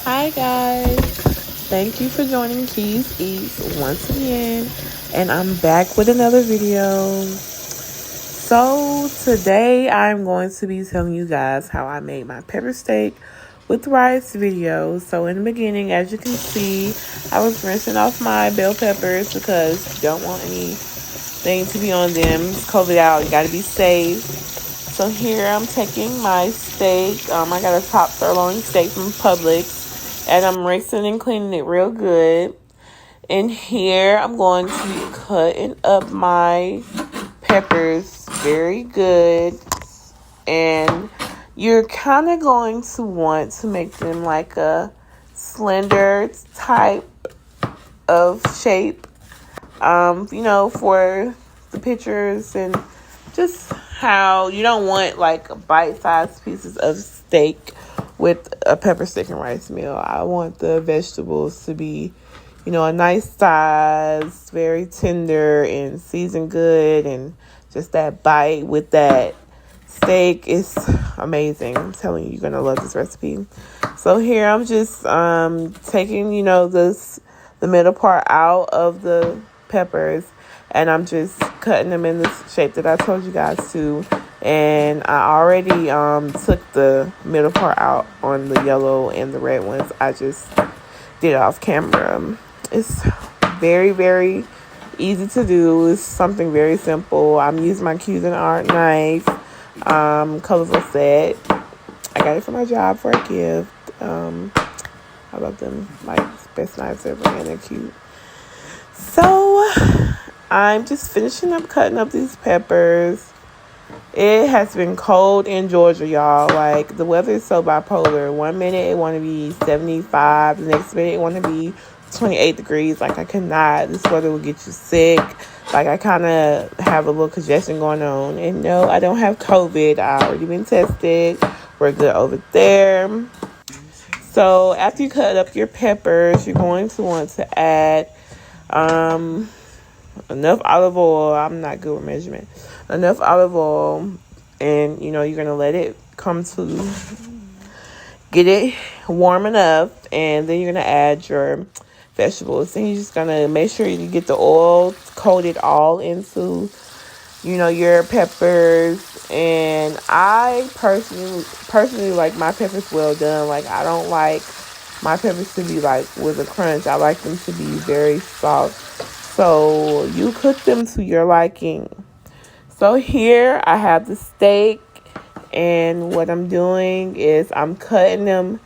Hi guys, thank you for joining Keys Eats once again, and I'm back with another video. So today I'm going to be telling you guys how I made my pepper steak with rice video. So in the beginning, as you can see, I was rinsing off my bell peppers because you don't want anything to be on them. It's COVID out, you gotta be safe. So here I'm taking my steak. I got a top sirloin steak from Publix. And I'm rinsing and cleaning it real good. And here I'm going to be cutting up my peppers very good. And you're kind of going to want to make them like a slender type of shape. For the pictures and just how you don't want like bite-sized pieces of steak with a pepper steak and rice meal. I want the vegetables to be, a nice size, very tender and seasoned good, and just that bite with that steak is amazing. I'm telling you, you're gonna love this recipe. So here I'm just taking, the middle part out of the peppers, and I'm just cutting them in the shape that I told you guys to. And I already took the middle part out on the yellow and the red ones. I just did it off camera. It's very, very easy to do. It's something very simple. I'm using my Cuisinart knife, colorful set. I got it for my job for a gift. I love them. Like, best knives ever, and they're cute. So I'm just finishing up cutting up these peppers. It has been cold in Georgia, y'all. Like, the weather is so bipolar. 1 minute it want to be 75. The next minute it want to be 28 degrees. Like, I cannot. This weather will get you sick. Like, I kind of have a little congestion going on. And no, I don't have COVID. I already been tested. We're good over there. So, after you cut up your peppers, you're going to want to add enough olive oil. I'm not good with measurement. Enough olive oil, and you're gonna let it come to get it warm enough, and then you're gonna add your vegetables, and you're just gonna make sure you get the oil coated all into your peppers. And I personally like my peppers well done. Like, I don't like my peppers to be like with a crunch. I like them to be very soft. So you cook them to your liking. So here I have the steak, and what I'm doing is I'm cutting them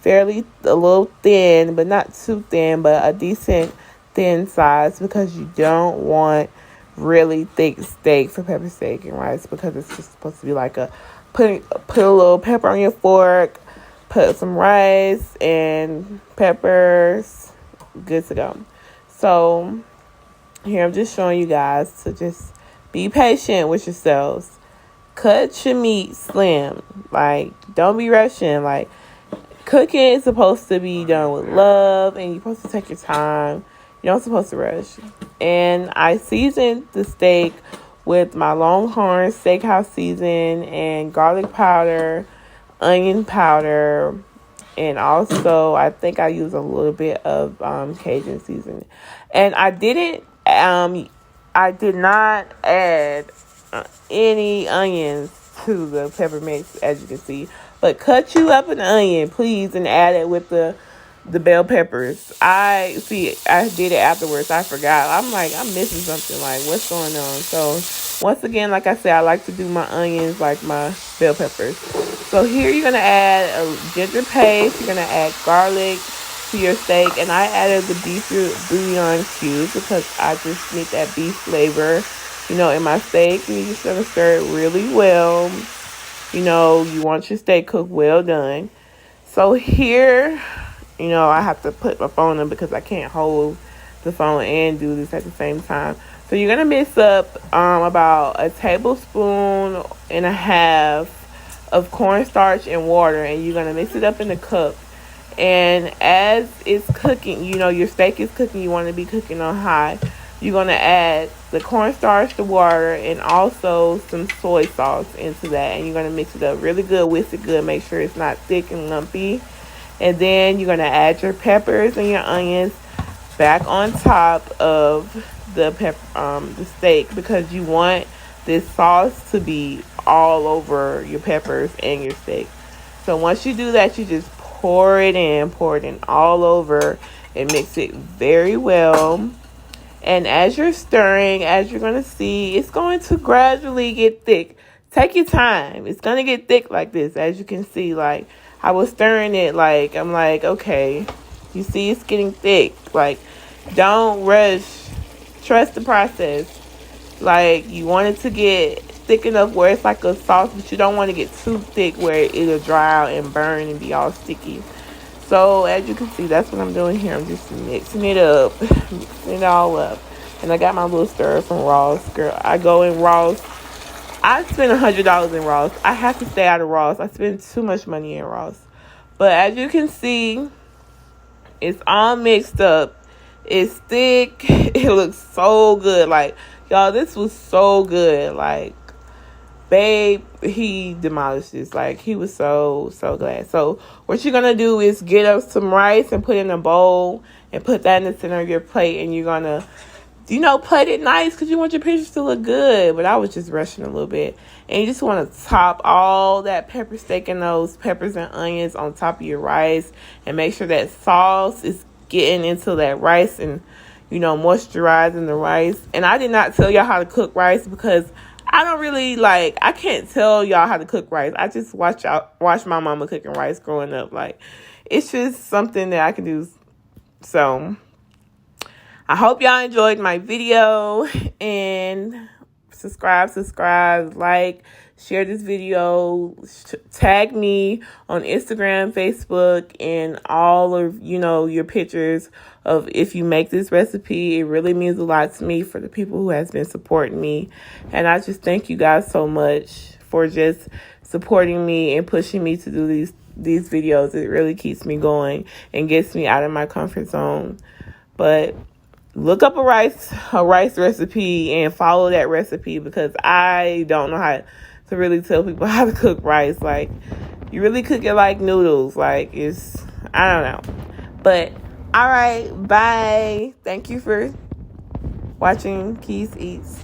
a little thin, but not too thin, but a decent thin size, because you don't want really thick steak for pepper steak and rice, because it's just supposed to be like put a little pepper on your fork, put some rice and peppers, good to go. So here I'm just showing you guys to just be patient with yourselves. Cut your meat slim. Like, don't be rushing. Like, cooking is supposed to be done with love, and you're supposed to take your time. You're not supposed to rush. And I seasoned the steak with my Longhorn Steakhouse season and garlic powder, onion powder, and also I think I used a little bit of Cajun seasoning. And I did not add any onions to the pepper mix, as you can see. But cut you up an onion, please, and add it with the bell peppers. I did it afterwards. I forgot. I'm like, I'm missing something. Like, what's going on? So once again, like I said, I like to do my onions like my bell peppers. So here you're going to add a ginger paste. You're going to add garlic to your steak, and I added the beef bouillon cubes because I just need that beef flavor, in my steak. And you're just gonna stir it really well. You want your steak cooked well done. So here, I have to put my phone in because I can't hold the phone and do this at the same time. So you're gonna mix up about a tablespoon and a half of cornstarch and water, and you're gonna mix it up in a cup. And as it's cooking, your steak is cooking, you want to be cooking on high. You're going to add the cornstarch, the water, and also some soy sauce into that. And you're going to mix it up really good, whisk it good, make sure it's not thick and lumpy. And then you're going to add your peppers and your onions back on top of the steak, because you want this sauce to be all over your peppers and your steak. So once you do that, you just pour it in all over and mix it very well. And as you're stirring, as you're going to see, it's going to gradually get thick. Take your time. It's going to get thick like this. As you can see, like, I was stirring it, like, I'm like, okay, you see it's getting thick. Like, don't rush. Trust the process. Like, you want it to get thick enough where it's like a sauce, but you don't want to get too thick where it'll dry out and burn and be all sticky. So as you can see, that's what I'm doing here. I'm just mixing it up, mixing it all up. And I got my little stir from Ross. Girl, I go in Ross. I spend $100 in Ross. I have to stay out of Ross. I spend too much money in Ross. But as you can see, it's all mixed up. It's thick. It looks so good. Like, y'all, this was so good. Like, babe, he demolished this. Like, he was so glad. So what you're gonna do is get up some rice and put it in a bowl and put that in the center of your plate, and you're gonna, plate it nice because you want your pictures to look good. But I was just rushing a little bit. And you just want to top all that pepper steak and those peppers and onions on top of your rice, and make sure that sauce is getting into that rice and, moisturizing the rice. And I did not tell y'all how to cook rice because I don't really I can't tell y'all how to cook rice. I just watch my mama cooking rice growing up. Like, it's just something that I can do. So I hope y'all enjoyed my video, and subscribe, like, share this video, tag me on Instagram, Facebook, and all of, your pictures of if you make this recipe. It really means a lot to me, for the people who has been supporting me. And I just thank you guys so much for just supporting me and pushing me to do these videos. It really keeps me going and gets me out of my comfort zone. But look up a rice recipe and follow that recipe, because I don't know how to really tell people how to cook rice. Like, you really cook it like noodles. Like, I don't know. But all right, bye. Thank you for watching Keys Eats.